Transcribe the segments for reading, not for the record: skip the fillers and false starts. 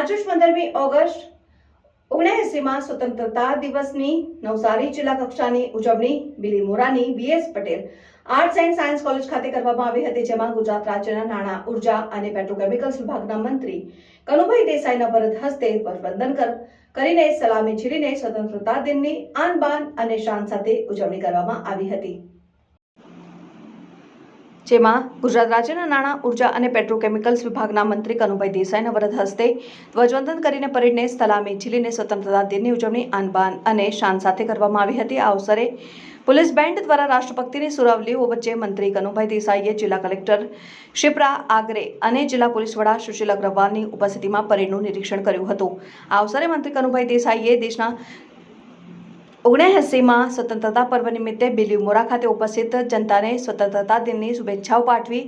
આજરોજ 15મી ઓગસ્ટ 79માં સ્વતંત્રતા દિવસની નવસારી જિલ્લા કક્ષાની ઉજવણી બિલીમોરાની VS Patel arts and science college ખાતે કરવામાં આવી હતી, જેમાં ગુજરાત રાજ્યના નાણાં, ઉર્જા અને પેટ્રોકેમિકલ્સ વિભાગના મંત્રી કનુભાઈ દેસાઈના વરદ હસ્તે ધ્વજવંદન કરીને સલામી ઝીલીને સ્વતંત્રતા દિનની આન બાન અને શાન સાથે ઉજવણી કરવામાં આવી હતી, જેમાં ગુજરાત રાજ્યના નાણાં, ઉર્જા અને પેટ્રોકેમિકલ્સ વિભાગના મંત્રી કનુભાઈ દેસાઈના વરદ હસ્તે ધ્વજવંદન કરીને પરેડને સલામી ઝીલીને સ્વતંત્રતા દિનની ઉજવણી આન બાન અને શાન સાથે કરવામાં આવી હતી। આ અવસરે પોલીસ બેન્ડ દ્વારા રાષ્ટ્રભક્તિની સુરાવલીઓ વચ્ચે મંત્રી કનુભાઈ દેસાઈએ જિલ્લા કલેક્ટર શિપ્રા આગરે અને જિલ્લા પોલીસ વડા સુશીલ અગ્રવાલની ઉપસ્થિતિમાં પરેડનું નિરીક્ષણ કર્યું હતું। આ અવસરે મંત્રી કનુભાઈ દેસાઈએ દેશના 79માં સ્વતંત્રતા પર્વ નિમિત્તે બિલીમોરા ખાતે ઉપસ્થિત જનતાને સ્વતંત્રતા દિનની શુભેચ્છાઓ પાઠવી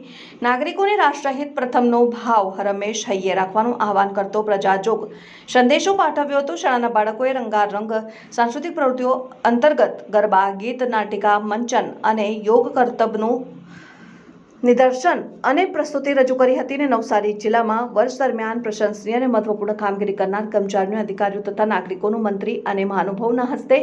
નાગરિકોને રાષ્ટ્રહિત પ્રથમનો ભાવ હરમેશ હૈયે રાખવાનું આહવાન કરતો પ્રજાજોગ સંદેશો પાઠવ્યો હતો। શાળાના બાળકોએ રંગારંગ સાંસ્કૃતિક પ્રવૃત્તિઓ અંતર્ગત ગરબા, ગીત, નાટિકા, મંચન અને યોગ કરતબનું નિદર્શન અને પ્રસ્તુતિ રજૂ કરી હતી અને નવસારી જિલ્લામાં વર્ષ દરમિયાન પ્રશંસનીય અને મહત્વપૂર્ણ કામગીરી કરનાર કર્મચારીઓ, અધિકારીઓ તથા નાગરિકોનું મંત્રી અને મહાનુભાવોના હસ્તે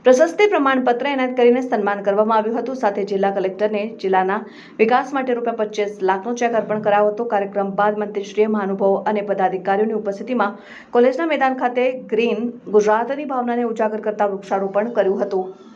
પ્રશસ્તિ પ્રમાણપત્ર એનાયત કરીને સન્માન કરવામાં આવ્યું હતું। સાથે જિલ્લા કલેક્ટરને જિલ્લાના વિકાસ માટે ₹25 લાખનો ચેક અર્પણ કરાયો હતો। કાર્યક્રમ બાદ મંત્રીશ્રીએ મહાનુભાવો અને પદાધિકારીઓની ઉપસ્થિતિમાં કોલેજના મેદાન ખાતે ગ્રીન ગુજરાતની ભાવનાને ઉજાગર કરતા વૃક્ષારોપણ કર્યું હતું।